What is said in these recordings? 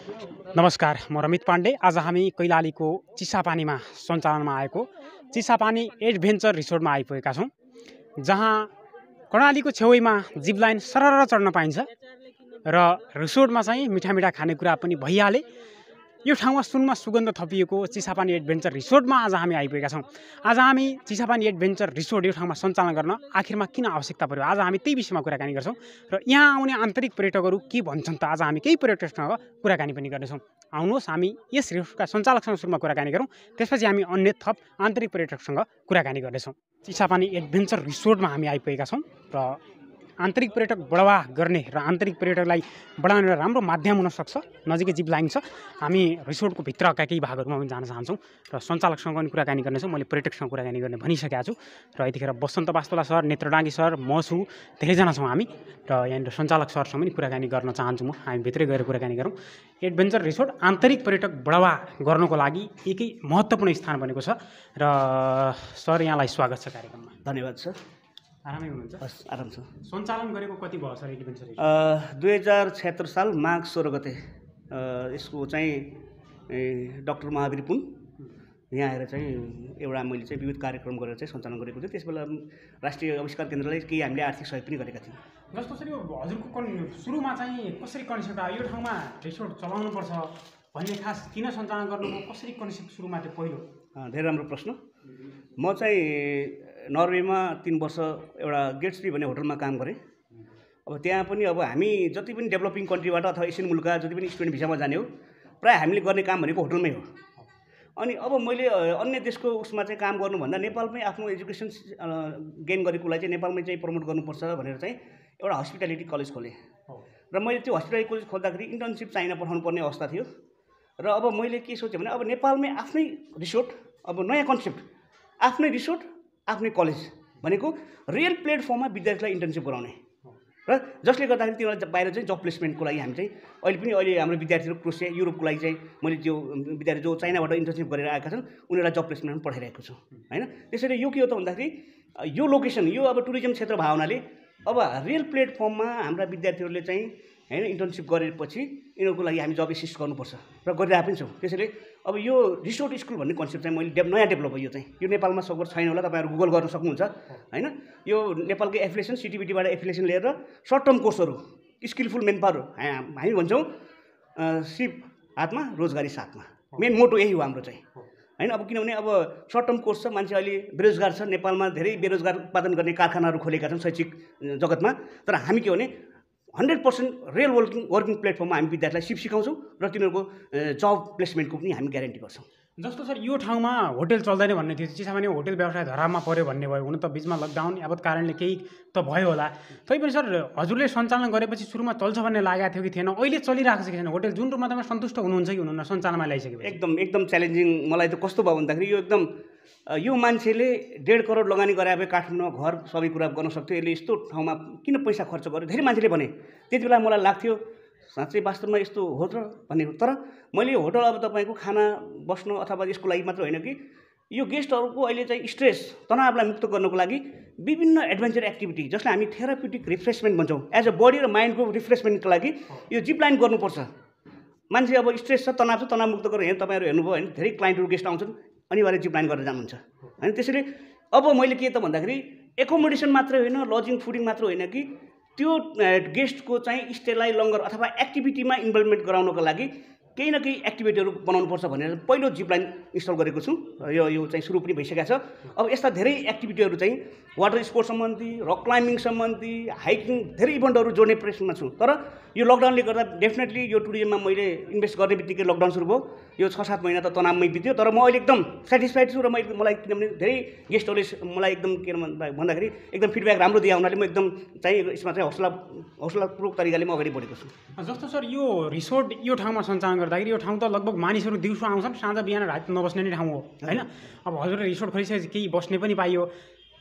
नमस्कार, म रमित पाण्डे। आज हामी कैलालीको चिसापानीमा सञ्चालनमा आएको चिसापानी एडभेन्चर रिसोर्टमा आइपुगेका छौँ, जहाँ कर्णालीको छेउमा जिप लाइन सरर चढ्न पाइन्छ र रिसोर्टमा चाहिँ मिठा मिठा खानेकुरा पनि भइहाले। यो ठाउँमा सुनमा सुगन्ध थपिएको चिसापानी एडभेन्चर रिसोर्टमा आज हामी आइपुगेका छौँ। आज हामी चिसापानी एडभेन्चर रिसोर्ट यो ठाउँमा सञ्चालन गर्न आखिरमा किन आवश्यकता पर्यो, आज हामी त्यही विषयमा कुराकानी गर्छौँ र यहाँ आउने आन्तरिक पर्यटकहरू के भन्छन् त आज हामी केही पर्यटकसँग कुराकानी पनि गर्नेछौँ। आउनुहोस् हामी यस रिसोर्टका सञ्चालकसँग सुरुमा कुराकानी गरौँ, त्यसपछि हामी अन्य थप आन्तरिक पर्यटकसँग कुराकानी गर्नेछौँ। चिसापानी एडभेन्चर रिसोर्टमा हामी आइपुगेका छौँ र आन्तरिक पर्यटक बढावा गर्ने र आन्तरिक पर्यटकलाई बढाउने राम्रो माध्यम हुन सक्छ। नजिकै जिप लाइन छ। हामी रिसोर्टको भित्रका केही भागहरूमा पनि जान चाहन्छौँ र सञ्चालकसँग पनि कुराकानी गर्नेछौँ। मैले पर्यटकसँग कुराकानी गर्ने भनिसकेको छु र यतिखेर बसन्त बास्तोला सर, नेत्रडाङ्गी सर, म छु, धेरैजना छौँ हामी र यहाँनिर सञ्चालक सरसँग पनि कुराकानी गर्न चाहन्छु। म हामी भित्रै गएर कुराकानी गरौँ। एडभेन्चर रिसोर्ट आन्तरिक पर्यटक बढावा गर्नको लागि एकै महत्त्वपूर्ण स्थान बनेको छ र सर यहाँलाई स्वागत छ कार्यक्रममा। धन्यवाद सर। आरामै हुनुहुन्छ? आराम छ। सञ्चालन गरेको कति भयो सर एडभेन्चर रिसोर्ट? 2076 साल माघ 16 गते यसको चाहिँ डाक्टर महावीर पुन यहाँ आएर चाहिँ एउटा मैले चाहिँ विविध कार्यक्रम गरेर चाहिँ सञ्चालन गरेको थिएँ। त्यसबेला राष्ट्रिय आविष्कार केन्द्रले केही हामीले आर्थिक सहयोग पनि गरेका थियौँ। जस्तो सर यो हजुरको सुरुमा चाहिँ कसरी कन्सेप्ट आयो, यो ठाउँमा रिसोर्ट चलाउनुपर्छ भन्ने खास किन सञ्चालन गर्नुभयो, कसरी कन्सेप्ट सुरुमा त्यो पहिलो? धेरै राम्रो प्रश्न। म चाहिँ नर्वेमा 3 वर्ष एउटा गेट्सबी भन्ने होटलमा काम गरेँ। अब त्यहाँ पनि अब हामी जति पनि डेभलपिङ कन्ट्रीबाट अथवा एसियन मुलुकका जति पनि स्टुडेन्ट भिसामा जाने हो, प्रायः हामीले गर्ने काम भनेको होटलमै हो। अनि अब मैले अन्य देशको उसमा चाहिँ काम गर्नुभन्दा नेपालमै आफ्नो एजुकेसन गेन गरेकोलाई चाहिँ नेपालमै चाहिँ प्रमोट गर्नुपर्छ भनेर चाहिँ एउटा हस्पिटालिटी कलेज खोलेँ र मैले त्यो हस्पिटालिटी कलेज खोल्दाखेरि इन्टर्नसिप चाइना पठाउनु पर्ने अवस्था थियो र अब मैले के सोचेँ भने अब नेपालमै आफ्नै रिसोर्ट, अब नयाँ कन्सेप्ट, आफ्नै रिसोर्ट आफ्नै कलेज भनेको रियल प्लेटफर्ममा विद्यार्थीलाई इन्टर्नसिप गराउने र जसले गर्दाखेरि तिनीहरूलाई बाहिर चाहिँ जब प्लेसमेन्टको लागि हामी चाहिँ अहिले हाम्रो विद्यार्थीहरू क्रोसिया युरोपको लागि चाहिँ मैले त्यो विद्यार्थी जो चाइनाबाट इन्टर्नसिप गरेर आएका छन् उनीहरूलाई जब प्लेसमेन्ट पठाइरहेको छु होइन। त्यसैले यो के हो त भन्दाखेरि यो लोकेसन यो अब टुरिज्म क्षेत्र भएको हुनाले अब रियल प्लेटफर्ममा हाम्रा विद्यार्थीहरूले चाहिँ होइन इन्टर्नसिप गरेपछि यिनीहरूको लागि हामी जब एसिस्ट गर्नुपर्छ र गरिरहेको पनि छौँ। त्यसैले अब यो रिसोर्ट स्कुल भन्ने कन्सेप्ट चाहिँ मैले नयाँ डेभलप भयो। चाहिँ यो नेपालमा सपोर्ट छैन होला, तपाईँहरू गुगल गर्न सक्नुहुन्छ होइन। यो नेपालको एफिलिएसन सिटिबिटीबाट एफिलिएसन लिएर सर्ट टर्म कोर्सहरू, स्किलफुल मेन पावर, हामी भन्छौँ सिप हातमा रोजगारी साथमा, मेन मोटो यही हो हाम्रो चाहिँ होइन। अब किनभने अब सर्ट टर्म कोर्स छ, मान्छे अहिले बेरोजगार छ, नेपालमा धेरै बेरोजगार उत्पादन गर्ने कारखानाहरू खोलेका छन् शैक्षिक जगतमा। तर हामी के भने 100% रियल वर्किङ प्लेटफर्ममा हामी विद्यार्थीलाई सिप सिकाउँछौँ र तिनीहरूको जब प्लेसमेन्टको पनि हामी ग्यारेन्टी गर्छौँ। जस्तो सर यो ठाउँमा होटेल चल्दैन भन्ने थियो, चिसापानी होटेल व्यवसाय धरामा पऱ्यो भन्ने भयो। हुन त बिचमा लकडाउन यावत कारणले केही त भयो होला, तैपनि सर हजुरले सञ्चालन गरेपछि सुरुमा चल्छ भन्ने लागेको थियो कि थिएन? अहिले चलिरहेको छ कि छैन होटेल? जुन रूपमा तपाईँ सन्तुष्ट हुनुहुन्छ कि हुनुहुन्न सञ्चालनमा ल्याइसकेपछि? एकदम च्यालेन्जिङ। मलाई त कस्तो भयो भन्दाखेरि यो मान्छेले 1.5 करोड लगानी गरे भए काठमाडौँमा घर सबै कुरा गर्न सक्थ्यो, यसले यस्तो ठाउँमा किन पैसा खर्च गर्यो? धेरै मान्छेले भने त्यति बेला मलाई लाग्थ्यो साँच्चै वास्तवमा यस्तो हो त भन्ने। तर मैले यो होटल अब तपाईँको खाना बस्नु अथवा यसको लागि मात्र होइन कि यो गेस्टहरूको अहिले चाहिँ स्ट्रेस तनावलाई मुक्त गर्नको लागि विभिन्न एडभेन्चर एक्टिभिटी जसलाई हामी थेराप्युटिक रिफ्रेसमेन्ट भन्छौँ, एज अ बडी र माइन्डको रिफ्रेसमेन्टको लागि यो जिप लाइन गर्नुपर्छ। मान्छे अब स्ट्रेस छ, तनाव मुक्त गरेर यहाँ तपाईँहरू हेर्नुभयो होइन, धेरै क्लाइन्टहरू गेस्ट आउँछन्, अनिवार्य जिप लाइन गरेर जानुहुन्छ होइन। त्यसैले अब मैले के त भन्दाखेरि एकोमोडेसन मात्रै होइन, लजिङ फुडिङ मात्र होइन कि त्यो गेस्टको चाहिँ स्टेलाई लङ्गर अथवा एक्टिभिटीमा इन्भल्भमेन्ट गराउनको लागि केही न केही एक्टिभिटीहरू बनाउनुपर्छ भनेर पहिलो जिप लाइन इन्स्टल गरेको छु। यो चाहिँ सुरु पनि भइसकेको छ। अब यस्ता धेरै एक्टिभिटीहरू चाहिँ वाटर स्पोर्ट्स सम्बन्धी, रक क्लाइम्बिङ सम्बन्धी, हाइकिङ धेरै इभेन्टहरू जोड्ने प्रयासमा छु। तर यो लकडाउनले गर्दा डेफिनेटली यो टुरिज्ममा मैले इन्भेस्ट गर्ने बित्तिकै लकडाउन सुरु भयो। यो 6-7 महिना त तनावमै बित्यो। तर म अहिले एकदम सेटिस्फाइड छु र मलाई किनभने धेरै गेस्टहरूले मलाई एकदम के भन्दाखेरि एकदम फिडब्याक राम्रो दिए हुनाले म एकदम चाहिँ यसमा चाहिँ हौसलापूर्वक तरिकाले म अगाडि बढेको छु। जस्तो सर यो रिसोर्ट यो ठाउँमा सञ्चालन गर्दाखेरि यो ठाउँ त लगभग मानिसहरू दिउँसो आउँछन्, साँझ बिहान रात नबस्ने नै ठाउँ हो होइन। अब हजुरले रिसोर्ट खोलिसकेपछि केही बस्ने पनि पाइयो।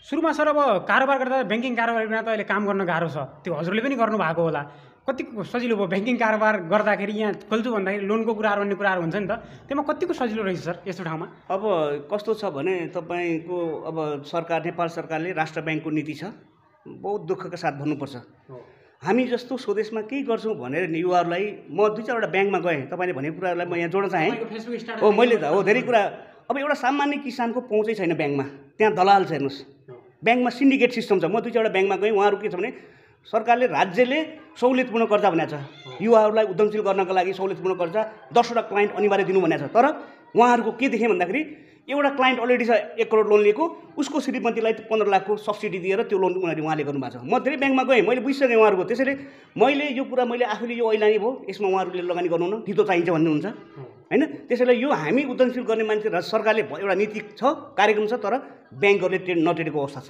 सुरुमा सर अब कारोबार गर्दा ब्याङ्किङ कारोबार बिना त अहिले काम गर्न गाह्रो छ, त्यो हजुरले पनि गर्नुभएको होला। कतिको सजिलो भयो ब्याङ्किङ कारोबार गर्दाखेरि? यहाँ खोल्छु भन्दाखेरि लोनको कुराहरू अन्य कुराहरू हुन्छ नि त, त्यसमा कतिको सजिलो रहेछ सर यस्तो ठाउँमा? अब कस्तो छ भने तपाईँको अब नेपाल सरकारले राष्ट्र ब्याङ्कको नीति छ, बहुत दुःखका साथ भन्नुपर्छ। हामी जस्तो स्वदेशमा केही गर्छौँ भनेर युवाहरूलाई म 2-4वटा ब्याङ्कमा गएँ, तपाईँले भनेको कुराहरूलाई म यहाँ जोड्न चाहेँ। हो मैले त हो धेरै कुरा। अब एउटा सामान्य किसानको पहुँचै छैन ब्याङ्कमा, त्यहाँ दलाल छ। हेर्नुहोस् ब्याङ्कमा सिन्डिकेट सिस्टम छ। म 2-4वटा ब्याङ्कमा गएँ, उहाँहरू के छ भने सरकारले राज्यले सहुलियतपूर्ण कर्जा भनेको छ, युवाहरूलाई उद्यमशील गर्नको लागि सहुलियतपूर्ण कर्जा 10वटा क्लाइन्ट अनिवार्य दिनु भनेको छ। तर उहाँहरूको के देखेँ भन्दाखेरि एउटा क्लाइन्ट अलरेडी छ 1 करोड लोन लिएको, उसको श्रीमतीलाई 15 लाखको सब्सिडी दिएर त्यो लोन उहाँले गर्नुभएको छ। म धेरै ब्याङ्कमा गएँ, मैले बुझिसकेँ उहाँहरूको। त्यसैले मैले यो कुरा मैले आफूले यो ऐलानी भयो, यसमा उहाँहरूले लगानी गर्नु न धितो चाहिन्छ भन्नुहुन्छ हैन। त्यसैले यो हामी उद्यमशील गर्ने मान्छे सरकारले एउटा नीति छ, कार्यक्रम छ, तर ब्याङ्कहरूले नटेरेको अवस्था छ।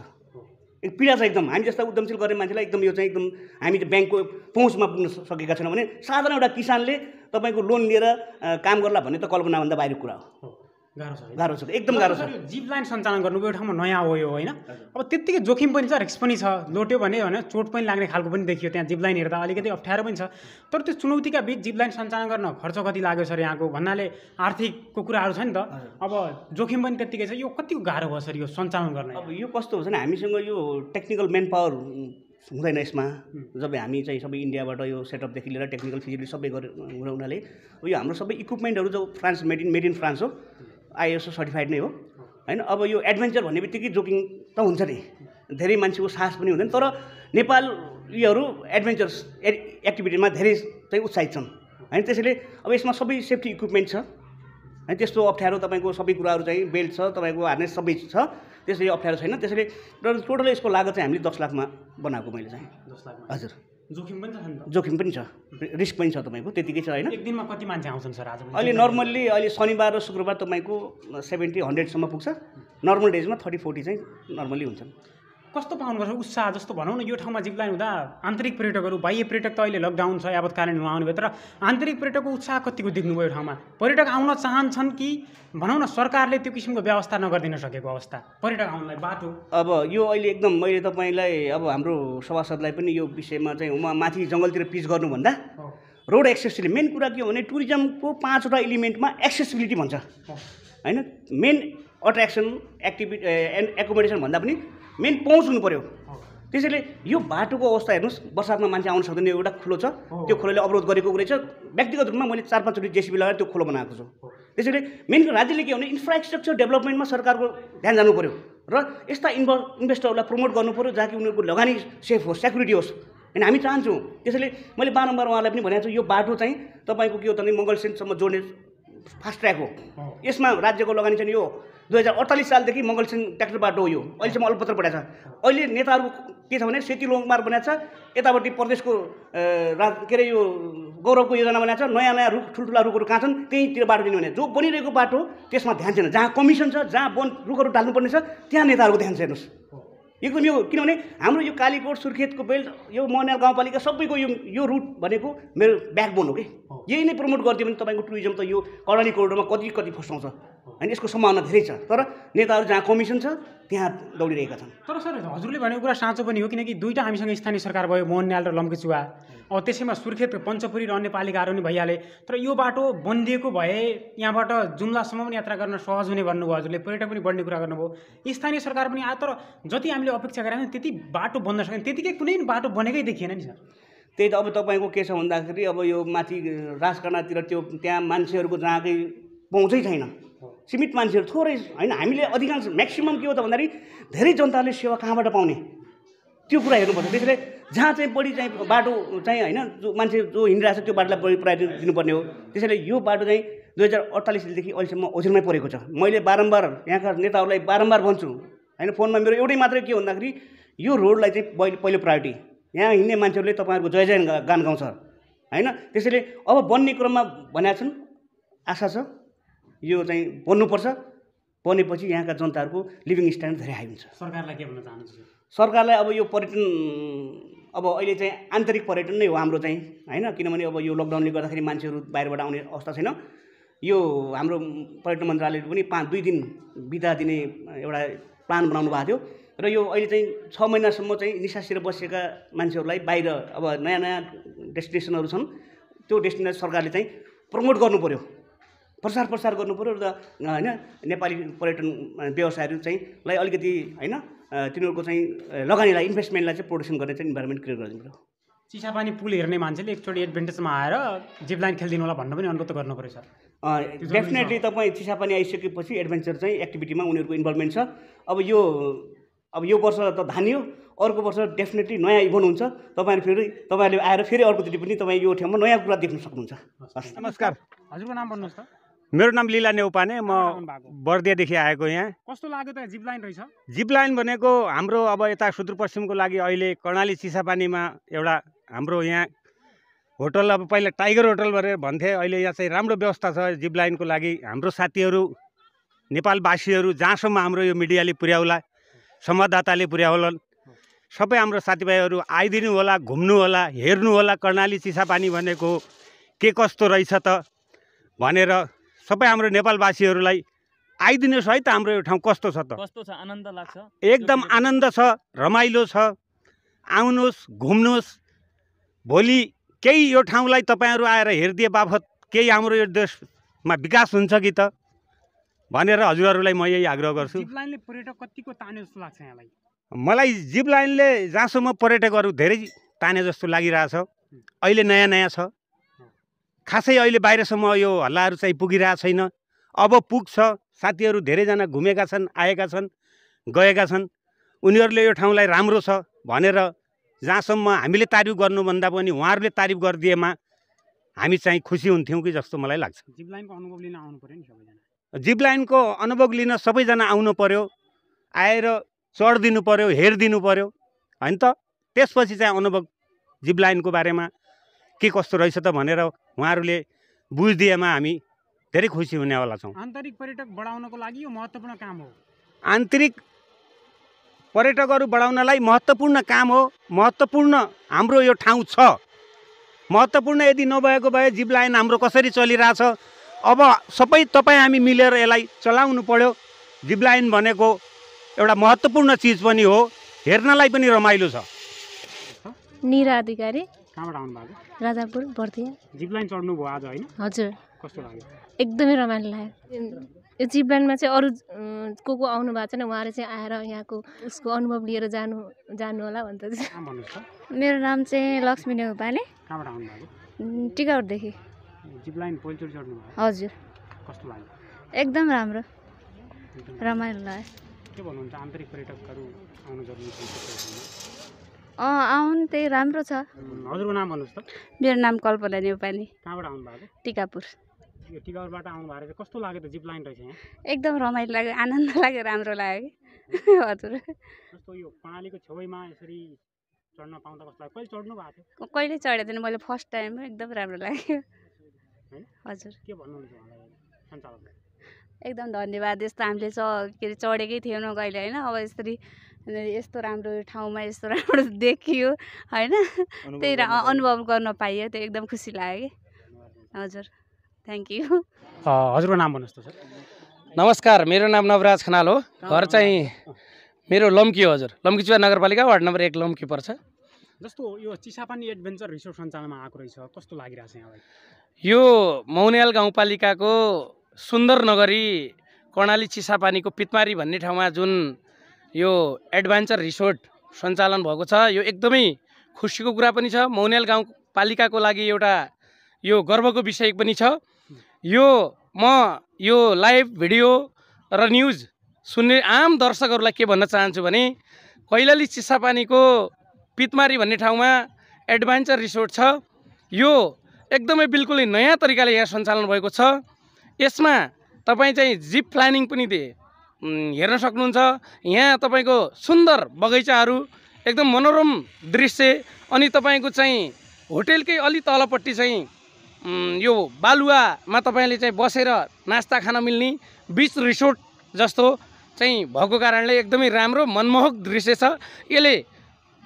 एक पीडा छ एकदम। हामी जस्ता उद्यमशील गर्ने मान्छेलाई एकदम यो चाहिँ एकदम हामी त ब्याङ्कको पहुँचमा पुग्न सकेका छैनौँ भने साधारण एउटा किसानले तपाईँको लोन लिएर काम गर्ला भन्ने त कल्पनाभन्दा बाहिरको कुरा हो। गाह्रो छ, एकदम गाह्रो छ। जिप लाइन सञ्चालन गर्नुको एउटा ठाउँमा नयाँ हो यो होइन। अब त्यत्तिकै जोखिम पनि छ, रिस्क पनि छ। लोट्यो भने चोट पनि लाग्ने खालको पनि देखियो त्यहाँ। जिप लाइन हेर्दा अलिकति अप्ठ्यारो पनि छ। तर त्यो चुनौतीका बिच जिप लाइन सञ्चालन गर्न खर्च कति लाग्यो सर यहाँको भन्नाले आर्थिकको कुराहरू छ नि त। अब जोखिम पनि त्यत्तिकै छ। यो कतिको गाह्रो भयो सर यो सञ्चालन गर्न? अब यो कस्तो हुन्छ भने हामीसँग यो टेक्निकल मेन पावर हुँदैन यसमा। जब हामी चाहिँ सबै इन्डियाबाट यो सेटअपदेखि लिएर टेक्निकल फिजिबिलिटी सबै हुनाले यो हाम्रो सबै इक्विपमेन्टहरू जो फ्रान्स मेड इन फ्रान्स हो, ISO सर्टिफाइड नै हो हैन। अब यो एडभेन्चर भन्ने बित्तिकै जोखिम त हुन्छ नि, धेरै मान्छेको साहस पनि हुँदैन। तर नेपालीहरू एडभेन्चरस एक्टिभिटीमा धेरै चाहिँ उत्साहित छन् हैन। त्यसैले अब यसमा सबै सेफ्टी इक्विपमेन्ट छ हैन। त्यस्तो अप्ठ्यारो तपाईँको सबै कुराहरू चाहिँ बेल्ट छ, तपाईँको हार्नेस सबै छ, त्यसैले अप्ठ्यारो छैन। त्यसैले टोटल यसको लागत चाहिँ हामीले 10 लाखमा बनाएको मैले चाहिँ। 10 लाखमा? हजुर। जोखिम पनि छ, रिस्क पनि छ तपाईँको त्यतिकै छ हैन। एक दिनमा कति मान्छे आउँछन् सर आज? अहिले नर्मल्ली अहिले शनिबार र शुक्रबार तपाईँको 70-100 सम्म पुग्छ। नर्मल डेजमा 30-40 चाहिँ नर्मल्ली हुन्छन्। कस्तो पाउनुपर्छ उत्साह? जस्तो भनौँ न यो ठाउँमा जिप लाइन हुँदा आन्तरिक पर्यटकहरू, बाह्य पर्यटक त अहिले लकडाउन छ यावत कारण नआउनु भयो, तर आन्तरिक पर्यटकको उत्साह कतिको देख्नुभयो यो ठाउँमा? पर्यटक आउन चाहन्छन् कि भनौँ न सरकारले त्यो किसिमको व्यवस्था नगरिदिन सकेको अवस्था पर्यटक आउनलाई बाटो? अब यो अहिले एकदम मैले तपाईँलाई अब हाम्रो सभासदलाई पनि यो विषयमा चाहिँ माथि जङ्गलतिर पिच गर्नुभन्दा रोड एक्सेसिबिलिटी मेन कुरा के हो भने टुरिज्मको 5वटा एलिमेन्टमा एक्सेसिबिलिटी भन्छ हैन। Main attraction activity and accommodation भन्दा पनि मेन पहुँच हुनु पऱ्यो। त्यसैले यो बाटोको अवस्था हेर्नुहोस्, बर्सातमा मान्छे आउन सक्दैन। एउटा खुलो छ, त्यो खोलोले अवरोध गरेको रहेछ। व्यक्तिगत रूपमा मैले 4-5 चोटि जेसिबी लगाएर त्यो खोलो बनाएको छु। त्यसैले मेन राज्यले के भने इन्फ्रास्ट्रक्चर डेभलपमेन्टमा सरकारको ध्यान जानु पऱ्यो र यस्ता इन्भेस्टरहरूलाई प्रमोट गर्नु पऱ्यो जहाँ कि उनीहरूको लगानी सेफ होस्, सेक्युरिटी होस् हैन। हामी चाहन्छौँ। त्यसैले मैले बारम्बार उहाँलाई पनि भनेको छु यो बाटो चाहिँ तपाईँको के हो त मङ्गलसेनसम्म जोड्ने फास्ट ट्र्याक हो। यसमा राज्यको लगानी चाहिँ यो 2048 सालदेखि मङ्गलसेन ट्र्याक्टर बाटो हो यो। अहिलेसम्म अलपत्र पठाएको छ। अहिले नेताहरू के छ भने सेती लोङमार्ग बनाएको छ, यतापट्टि प्रदेशको के अरे यो गौरवको योजना बनाएको छ, नयाँ रुख ठुल्ठुला रुखहरू कहाँ छन् त्यहीँतिर बाटो दिने भने जो बनिरहेको बाटो त्यसमा ध्यान छैन। जहाँ कमिसन छ, जहाँ रुखहरू टाल्नुपर्ने छ त्यहाँ नेताहरूको ध्यान छ। हेर्नुहोस् एकदम यो किनभने हाम्रो यो कालीकोट सुर्खेतको बेल्ट यो मनाल गाउँपालिका सबैको यो रुट भनेको मेरो ब्याकबोन हो कि। यही नै प्रमोट गरिदियो भने तपाईँको टुरिज्म त यो कर्णाली कोरिडोरमा कति फस्टाउँछ हैन। यसको सम्भावना धेरै छ। तर नेताहरू जहाँ कमिसन छ त्यहाँ दौडिरहेका छन्। तर सर हजुरले भनेको कुरा साँचो पनि हो, किनकि दुईवटा हामीसँग स्थानीय सरकार भयो, मोहनन्याल र लम्केचुवा। अब त्यसैमा सुर्खेत पञ्चपुरी र अन्य पालिकाहरू पनि भइहाले। तर यो बाटो बनिदिएको भए यहाँबाट जुम्लासम्म पनि यात्रा गर्न सहज हुने भन्नुभयो हजुरले, पर्यटक पनि बढ्ने कुरा गर्नुभयो, स्थानीय सरकार पनि आयो। तर जति हामीले अपेक्षा गरेका थियौँ त्यति बाटो बन्न सकेन, त्यतिकै कुनै बाटो बनेकै देखिएन नि सर। त्यही त अब तपाईँको के छ भन्दाखेरि अब यो माथि राजकानातिर त्यो त्यहाँ मान्छेहरूको जहाँकै पहुँचै छैन, सीमित मान्छेहरू थोरै हैन। हामीले अधिकांश म्याक्सिमम के हो त भन्दाखेरि धेरै जनताले सेवा कहाँबाट पाउने त्यो कुरा हेर्नुपर्छ। त्यसैले जहाँ चाहिँ बढी चाहिँ बाटो चाहिँ हैन जो मान्छे जो हिँडिरहेको छ त्यो बाटोलाई बढी प्रायोरिटी दिनुपर्ने हो। त्यसैले यो बाटो चाहिँ 2048 सालदेखि अहिलेसम्म ओझेलमै परेको छ। मैले बारम्बार यहाँका नेताहरूलाई बारम्बार भन्छु हैन, फोनमा मेरो एउटै मात्रै के भन्दाखेरि यो रोडलाई चाहिँ पहिलो प्रायोरिटी। यहाँ हिँड्ने मान्छेहरूले तपाईँहरूको जय जय गान गाउँछ हैन। त्यसैले अब बन्ने क्रममा भनेका छन्, आशा छ यो चाहिँ बन्नुपर्छ। बनेपछि यहाँका जनताहरूको लिभिङ स्ट्यान्डर्ड धेरै हाई हुन्छ। सरकारलाई के भन्न चाहनुहुन्छ? सरकारलाई अब यो पर्यटन अब अहिले चाहिँ आन्तरिक पर्यटन नै हो हाम्रो चाहिँ हैन। किनभने अब यो लकडाउनले गर्दाखेरि मान्छेहरू बाहिरबाट आउने अवस्था छैन। यो हाम्रो पर्यटन मन्त्रालयले पनि 2 दिन बिदा दिने एउटा प्लान बनाउनु भएको थियो र यो अहिले चाहिँ 6 महिनासम्म चाहिँ निसासिएर बसेका मान्छेहरूलाई बाहिर अब नयाँ डेस्टिनेसनहरू छन्, त्यो डेस्टिनेसन सरकारले चाहिँ प्रमोट गर्नु पर्यो, प्रसार गर्नु पर्यो र हैन नेपाली पर्यटन व्यवसायहरू चाहिँ लाई अलिकति हैन तिनीहरूको चाहिँ लगानीलाई इन्भेस्टमेन्टलाई चाहिँ प्रोटेक्सन गर्ने चाहिँ इन्भाइरोमेन्ट क्रिएट गरिदिनु पर्यो। चिसापानी पुल हेर्ने मान्छेले एकचोटि एडभेन्चरमा आएर जिप लाइन खेलिदिनु होला भन्न पनि अनुरोध गर्नु पऱ्यो सर। डेफिनेटली तपाईँ चिसापानी आइसकेपछि एडभेन्चर चाहिँ एक्टिभिटीमा उनीहरूको इन्भल्भमेन्ट छ। अब यो वर्ष त धानियो, अर्को वर्ष डेफिनेटली नयाँ इभेन्ट हुन्छ। तपाईँहरूले आएर फेरि अर्कोचोटि पनि तपाईँ यो ठाउँमा नयाँ कुरा देख्न सक्नुहुन्छ। नमस्कार, हजुरको नाम भन्नुहोस् त। मेरो नाम लीला नेउपाने, म बर्दियादेखि आएको यहाँ। कस्तो लाग्यो त जिप लाइन रहेछ? जिप लाइन भनेको हाम्रो अब यता सुदूरपश्चिमको लागि अहिले कर्णाली चिसापानीमा एउटा हाम्रो यहाँ होटल, अब पहिला टाइगर होटल भनेर भन्थे, अहिले यहाँ चाहिँ राम्रो व्यवस्था छ जिप लाइनको लागि। हाम्रो साथीहरू नेपालवासीहरू जहाँसम्म हाम्रो यो मिडियाले पुर्याउला, संवाददाताले पुर्याउला, सबै हाम्रो साथीभाइहरू आइदिनु होला, घुम्नु होला, हेर्नु होला कर्णाली चिसापानी भनेको के कस्तो रहेछ त भनेर सबै हाम्रो नेपालवासीहरूलाई आइदिनुहोस् है त। हाम्रो यो ठाउँ कस्तो छ त? कस्तो छ? आनन्द लाग्छ, एकदम आनन्द छ, रमाइलो छ। आउनुहोस्, घुम्नुहोस्। भोलि केही यो ठाउँलाई तपाईँहरू आएर हेरिदिए बापत केही हाम्रो यो देशमा विकास हुन्छ कि त भनेर हजुरहरूलाई म यही आग्रह गर्छु। जिप लाइनले पर्यटक कतिको तान्यो जस्तो लाग्छ यहाँलाई? मलाई जिप लाइनले जहाँसम्म पर्यटकहरू धेरै ताने जस्तो लागिरहेछ। अहिले नयाँ नयाँ छ, खासै अहिले बाहिरसम्म यो हल्लाहरू चाहिँ पुगिरहेको छैन। अब पुग्छ। साथीहरू धेरैजना घुमेका छन्, आएका छन्, गएका छन्। उनीहरूले यो ठाउँलाई राम्रो छ भनेर जहाँसम्म हामीले तारिफ गर्नुभन्दा पनि उहाँहरूले तारिफ गरिदिएमा हामी चाहिँ खुसी हुन्थ्यौँ कि जस्तो मलाई लाग्छ। जिप लाइनको अनुभव लिन आउनु पर्यो नि सबैजना। जिप लाइनको अनुभव लिन सबैजना आउनु पर्यो, आएर चढिदिनु पर्यो, हेरिदिनु पर्यो होइन त। त्यसपछि चाहिँ अनुभव जिप लाइनको बारेमा के कस्तो रहेछ त भनेर उहाँहरूले बुझिदिएमा हामी धेरै खुसी हुनेवाला छौँ। आन्तरिक पर्यटक बढाउनको लागि यो महत्त्वपूर्ण काम हो। आन्तरिक पर्यटकहरू बढाउनलाई महत्त्वपूर्ण काम हो। महत्त्वपूर्ण हाम्रो यो ठाउँ छ। महत्त्वपूर्ण यदि नभएको भए जिप लाइन हाम्रो कसरी चलिरहेछ? अब सबै तपाईँ हामी मिलेर यसलाई चलाउनु पर्यो। जिप लाइन भनेको एउटा महत्त्वपूर्ण चिज पनि हो, हेर्नलाई पनि रमाइलो छ। निरा अधिकारी, कहाँबाट आउनु भएको? राजापुर, बर्दिया। जिप लाइन चढ्नु भयो आज होइन? हजुर, कस्तो लाग्यो? एकदमै रमाइलो लाग्यो। यो जिप लाइनमा चाहिँ अरू को आउनु भएको छैन, उहाँले चाहिँ आएर यहाँको उसको अनुभव लिएर जानु होला भन्छ। नाम भन्नुहोस् त। मेरो नाम चाहिँ लक्ष्मी नेउपाने, कहाँबाट आउनु भएको? टिकाउटदेखि। जिप लाइन पहिलोचोटि चढ्नु भयो? हजुर, कस्तो लाग्यो? एकदम राम्रो, रमाइलो लाग्यो। के भन्नुहुन्छ, आन्तरिक पर्यटकहरू आउनु जरुरी छ? आउनु त्यही राम्रो छ। हजुरको नाम भन्नुहोस् त। मेरो नाम कल्पना नेउपाने, कहाँबाट आउनु भएको? टिकापुर। यो टिकापुरबाट आउनु भएको चाहिँ कस्तो लाग्यो त जिप लाइन रहेछ यहाँ? एकदम रमाइलो लाग्यो, आनन्द लाग्यो, राम्रो लाग्यो कि हजुर। जस्तो यो कर्णालीको छेउमा यसरी चढ्न पाउँदा कस्तो लाग्यो? कहिले चढ्नु भएको थियो? कहिले चढेको थिएन मैले, फर्स्ट टाइम, एकदम राम्रो लाग्यो। हजुर, के भन्नुहुन्छ उहाँलाई, सञ्चालकलाई? एकदम धन्यवाद। यस्तो हामीले के अरे चढेकै थिएनौँ कहिले होइन, अब यस्तो राम्रो ठाउँमा यस्तो राम्रो देखियो होइन, त्यही अनुभव गर्न पाइयो, त्यो एकदम खुसी लाग्यो कि हजुर। Thank you. हजुरको नाम भन्नुहोस् त सर। नमस्कार, मेरो नाम नवराज खनाल हो। घर चाहिँ मेरो लम्की हो हजुर, लम्कीचुवा नगरपालिका वार्ड नम्बर 1 लम्की पर्छ। जस्तो यो चिसापानी एडभेन्चर रिसोर्ट सञ्चालनमा आएको रहेछ, कस्तो लागिरहेछ यहाँलाई? यो मौनियाल गाउँपालिकाको सुन्दर नगरी कर्णाली चिसापानीको पितमारी भन्ने ठाउँमा जुन यो एडभेन्चर रिसोर्ट सञ्चालन भएको छ, यो एकदमै खुसीको कुरा पनि छ। मौनियाल गाउँपालिकाको लागि एउटा यो गर्वको विषय पनि छ। यो लाइभ भिडियो र न्युज सुन्ने आम दर्शकहरूलाई के भन्न चाहन्छु भने, कैलाली चिसापानीको पितमारी भन्ने ठाउँमा एडभेन्चर रिसोर्ट छ। यो एकदमै बिल्कुलै नयाँ तरिकाले यहाँ सञ्चालन भएको छ। यसमा तपाईँ चाहिँ जिप प्लानिङ पनि हेर्न सक्नुहुन्छ। यहाँ तपाईँको सुन्दर बगैँचाहरू, एकदम मनोरम दृश्य, अनि तपाईँको चाहिँ होटेलकै अलि तलपट्टि चाहिँ यो बालुवामा तपाईँले चाहिँ बसेर नास्ता खान मिल्ने बिच रिसोर्ट जस्तो चाहिँ भएको कारणले एकदमै राम्रो मनमोहक दृश्य छ। यसले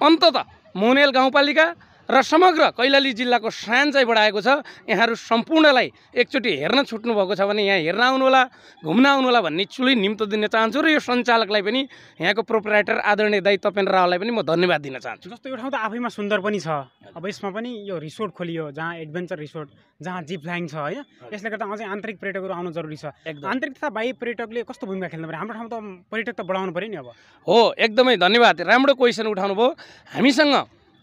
अन्ततः मौनियाल गाउँपालिका र समग्र कैलाली जिल्लाको शान चाहिँ बढाएको छ। यहाँहरू सम्पूर्णलाई एकचोटि हेर्न छुट्नु भएको छ भने यहाँ हेर्न आउनुहोला, घुम्न आउनुहोला भन्ने चुली निम्तो दिन चाहन्छु। र यो सञ्चालकलाई पनि, यहाँको प्रोप्राइटर आदरणीय दाइ तपेन्द्र रावलाई पनि म धन्यवाद दिन चाहन्छु। जस्तो यो ठाउँ त आफैमा सुन्दर पनि छ, अब यसमा पनि यो रिसोर्ट खोलियो जहाँ एडभेन्चर रिसोर्ट, जहाँ जिप लाइन छ होइन, यसले गर्दा अझै आन्तरिक पर्यटकहरू आउनु जरुरी छ। आन्तरिक तथा बाह्य पर्यटकले कस्तो भूमिका खेल्नु पर्यो? हाम्रो ठाउँ त पर्यटक त बढाउनु पऱ्यो नि। अब हो, एकदमै धन्यवाद, राम्रो क्वेसन उठाउनु भयो। हामीसँग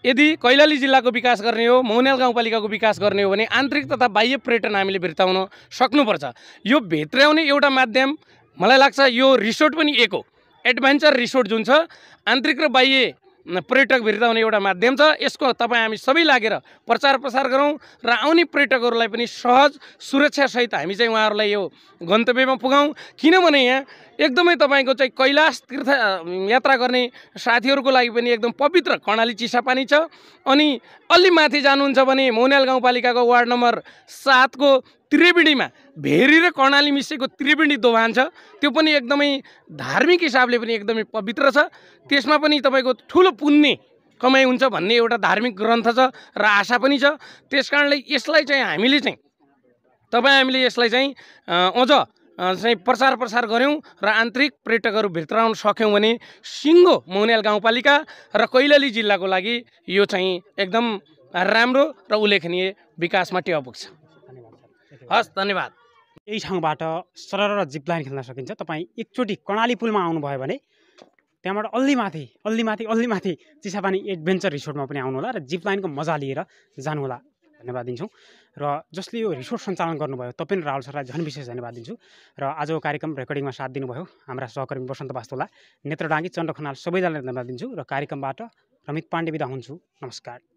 यदि कैलाली जिल्लाको विकास गर्ने हो, मौनियाल गाउँपालिकाको विकास गर्ने हो भने आन्तरिक तथा बाह्य पर्यटन हामीले भित्र्याउन सक्नुपर्छ। यो भित्र्याउने एउटा माध्यम मलाई लाग्छ यो रिसोर्ट पनि एक हो। एडभेन्चर रिसोर्ट जुन छ आन्तरिक र बाह्य पर्यटक भित्र्याउने एउटा माध्यम छ। यसको तपाईँ हामी सबै लागेर प्रचार प्रसार गरौँ र आउने पर्यटकहरूलाई पनि सहज सुरक्षासहित हामी चाहिँ उहाँहरूलाई यो गन्तव्यमा पुगाउँ। किनभने यहाँ एकदमै तपाईँको चाहिँ कैलाश तीर्थ यात्रा गर्ने साथीहरूको लागि पनि एकदम पवित्र कर्णाली चिसापानी छ। अनि अलि माथि जानुहुन्छ भने मौनियाल गाउँपालिकाको वार्ड नम्बर 7 को त्रिवेणीमा भेरी र कर्णाली मिसेको त्रिवेणी दोभान छ। त्यो पनि एकदमै धार्मिक हिसाबले पनि एकदमै पवित्र छ। त्यसमा पनि तपाईँको ठुलो पुण्य कमाइ हुन्छ भन्ने एउटा धार्मिक ग्रन्थ छ र आशा पनि छ। त्यसकारणले यसलाई चाहिँ हामीले यसलाई चाहिँ अझ चाहिँ प्रचार गऱ्यौँ र आन्तरिक पर्यटकहरू भित्राउन सक्यौँ भने सिङ्गो मौनियाल गाउँपालिका र कैलाली जिल्लाको लागि यो चाहिँ एकदम राम्रो र उल्लेखनीय विकासमा टेवा पुग्छ। हस्, धन्यवाद। यही ठाउँबाट सरर जिपलाइन खेल्न सकिन्छ। तपाईँ एकचोटि कर्णाली पुलमा आउनुभयो भने त्यहाँबाट अलि माथि चिसापानी एडभेन्चर रिसोर्टमा पनि आउनुहोला र जिपलाइनको मजा लिएर जानुहोला। धन्यवाद दिन्छौँ। र जसले यो रिसोर्ट सञ्चालन गर्नुभयो तपेन्द्र रावल सरलाई झन् विशेष धन्यवाद दिन्छु। र आजको कार्यक्रम रेकर्डिङमा साथ दिनुभयो हाम्रा सहकर्मी वसन्त वास्तोला, नेत्र डाँगी, चन्द्र खनाल सबैजनालाई धन्यवाद दिन्छु। र कार्यक्रमबाट रमित पाण्डे बिदा हुन्छु। नमस्कार।